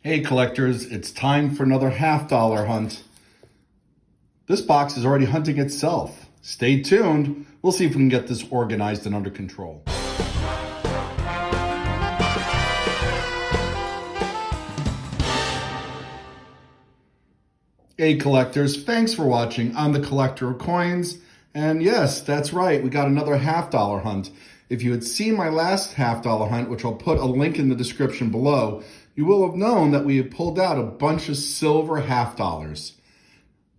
Hey collectors, it's time for another $half hunt. This box is already hunting itself. Stay tuned. We'll see if we can get this organized and under control. Hey collectors, thanks for watching. I'm the collector of coins. And yes, that's right, we got another $half hunt. If you had seen my last $half hunt, which I'll put a link in the description below, you will have known that we have pulled out a bunch of silver $half.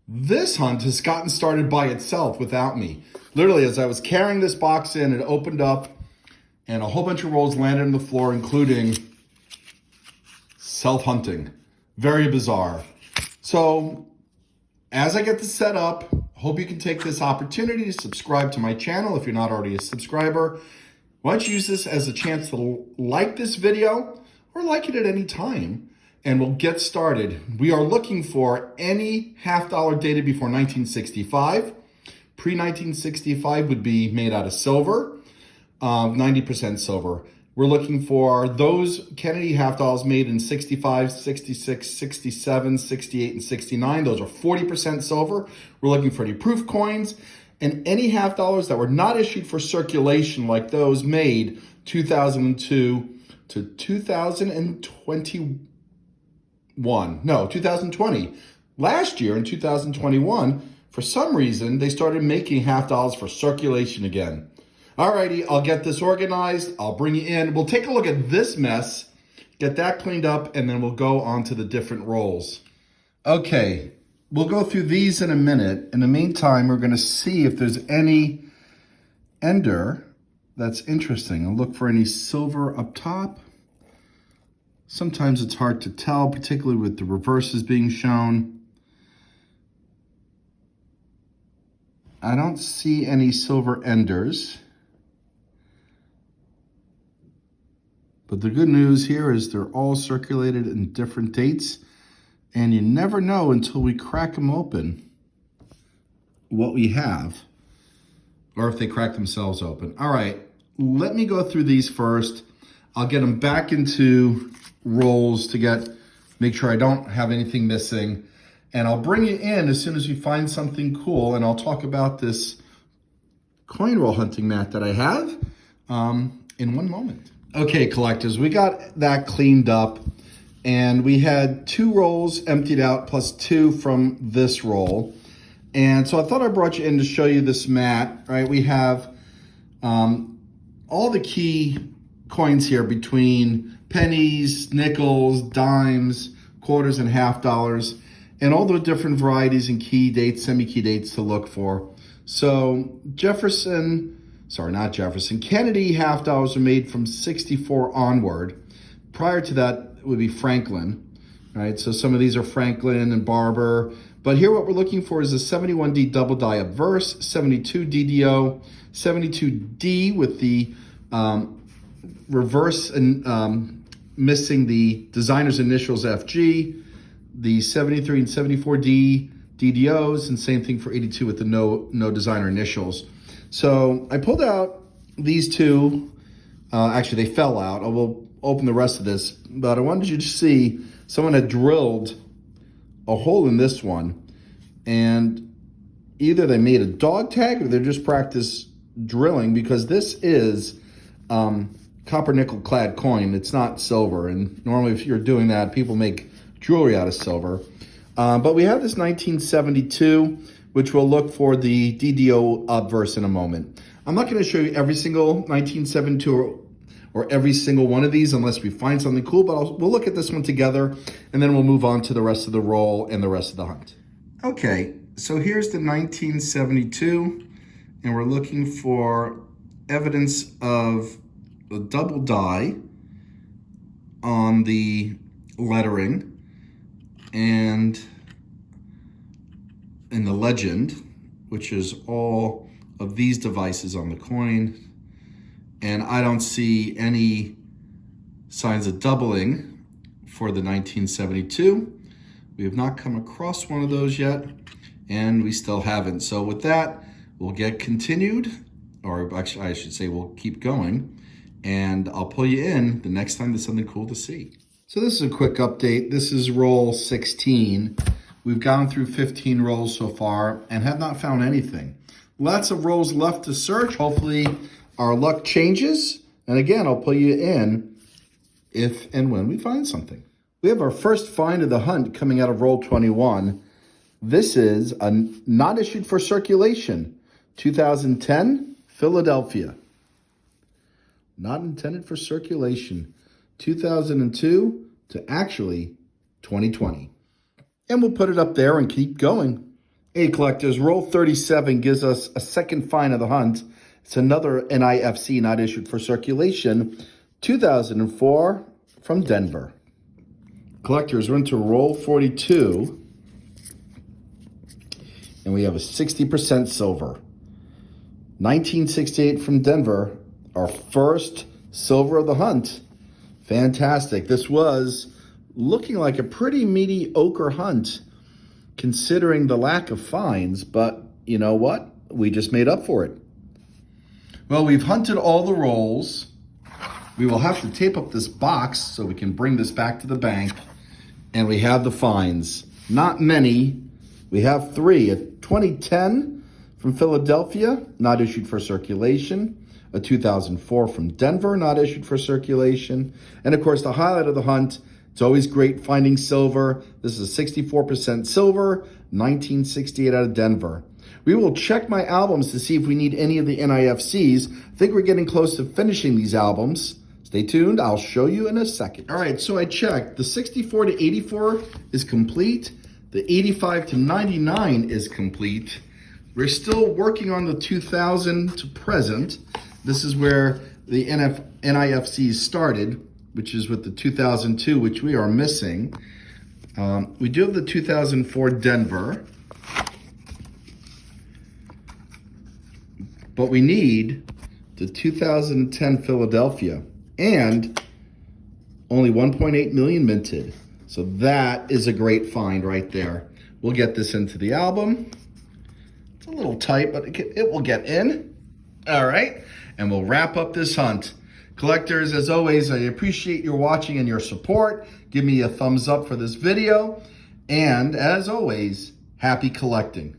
This hunt has gotten started by itself without me. Literally, as I was carrying this box in, it opened up and a whole bunch of rolls landed on the floor, including self-hunting. Very bizarre. So, as I get this set up, hope you can take this opportunity to subscribe to my channel if you're not already a subscriber. Why don't you use this as a chance to like this video or like it at any time, and we'll get started. We are looking for any $half dated before 1965. Pre-1965 would be made out of silver, 90% silver. We're looking for those Kennedy $half made in 65, 66, 67, 68, and 69. Those are 40% silver. We're looking for any proof coins and any $half that were not issued for circulation, like those made 2002 to 2020. Last year in 2021, for some reason, they started making $half for circulation again. Alrighty, I'll get this organized. I'll bring you in. We'll take a look at this mess, get that cleaned up, and then we'll go on to the different rolls. Okay, we'll go through these in a minute. In the meantime, we're going to see if there's any ender that's interesting. I'll look for any silver up top. Sometimes it's hard to tell, particularly with the reverses being shown. I don't see any silver enders. But the good news here is they're all circulated in different dates, and you never know until we crack them open what we have, or if they crack themselves open. All right, let me go through these first. I'll get them back into rolls to make sure I don't have anything missing, and I'll bring you in as soon as we find something cool, and I'll talk about this coin roll hunting mat that I have in one moment. Okay, collectors, we got that cleaned up, and we had 2 rolls emptied out plus 2 from this roll. And so I thought I brought you in to show you this mat, right? We have all the key coins here between pennies, nickels, dimes, quarters, and $half, and all the different varieties and key dates, semi-key dates to look for. So Kennedy $half are made from 64 onward. Prior to that, it would be Franklin, right? So some of these are Franklin and Barber. But here what we're looking for is a 71D double die obverse, 72 DDO, 72D with the reverse and missing the designer's initials FG, the 73 and 74D DDOs, and same thing for 82 with the no designer initials. So I pulled out these 2. Actually, they fell out. I will open the rest of this, but I wanted you to see someone had drilled a hole in this one, and either they made a dog tag or they're just practice drilling, because this is copper nickel clad coin. It's not silver, and normally if you're doing that, people make jewelry out of silver. But we have this 1972, which we'll look for the DDO obverse in a moment. I'm not going to show you every single 1972 or every single one of these unless we find something cool, but we'll look at this one together, and then we'll move on to the rest of the roll and the rest of the hunt. Okay, so here's the 1972, and we're looking for evidence of a double die on the lettering and in the legend, which is all of these devices on the coin. And I don't see any signs of doubling for the 1972. We have not come across one of those yet, and we still haven't. So with that, we'll get continued, or actually I should say we'll keep going, and I'll pull you in the next time there's something cool to see. So this is a quick update. This is roll 16. We've gone through 15 rolls so far and have not found anything. Lots of rolls left to search. Hopefully our luck changes. And again, I'll pull you in if and when we find something. We have our first find of the hunt coming out of roll 21. This is a not issued for circulation. 2010, Philadelphia. Not intended for circulation. 2002 to actually 2020. And we'll put it up there and keep going. Hey collectors, roll 37 gives us a second find of the hunt. It's another NIFC not issued for circulation. 2004 from Denver. Collectors, we're into roll 42. And we have a 60% silver. 1968 from Denver, our first silver of the hunt. Fantastic. This was looking like a pretty mediocre hunt considering the lack of finds, but you know what? We just made up for it. Well, we've hunted all the rolls. We will have to tape up this box so we can bring this back to the bank. And we have the finds. Not many. We have 3. A 2010 from Philadelphia, not issued for circulation. A 2004 from Denver, not issued for circulation. And of course, the highlight of the hunt, it's always great finding silver. This is 64% silver, 1968 out of Denver. We will check my albums to see if we need any of the NIFCs. I think we're getting close to finishing these albums. Stay tuned, I'll show you in a second. All right, so I checked. The 64 to 84 is complete. The 85 to 99 is complete. We're still working on the 2000 to present. This is where the NIFCs started, which is with the 2002, which we are missing. We do have the 2004 Denver, but we need the 2010 Philadelphia, and only 1.8 million minted. So that is a great find right there. We'll get this into the album. It's a little tight, but it will get in. All right, and we'll wrap up this hunt. Collectors, as always, I appreciate your watching and your support. Give me a thumbs up for this video. And as always, happy collecting.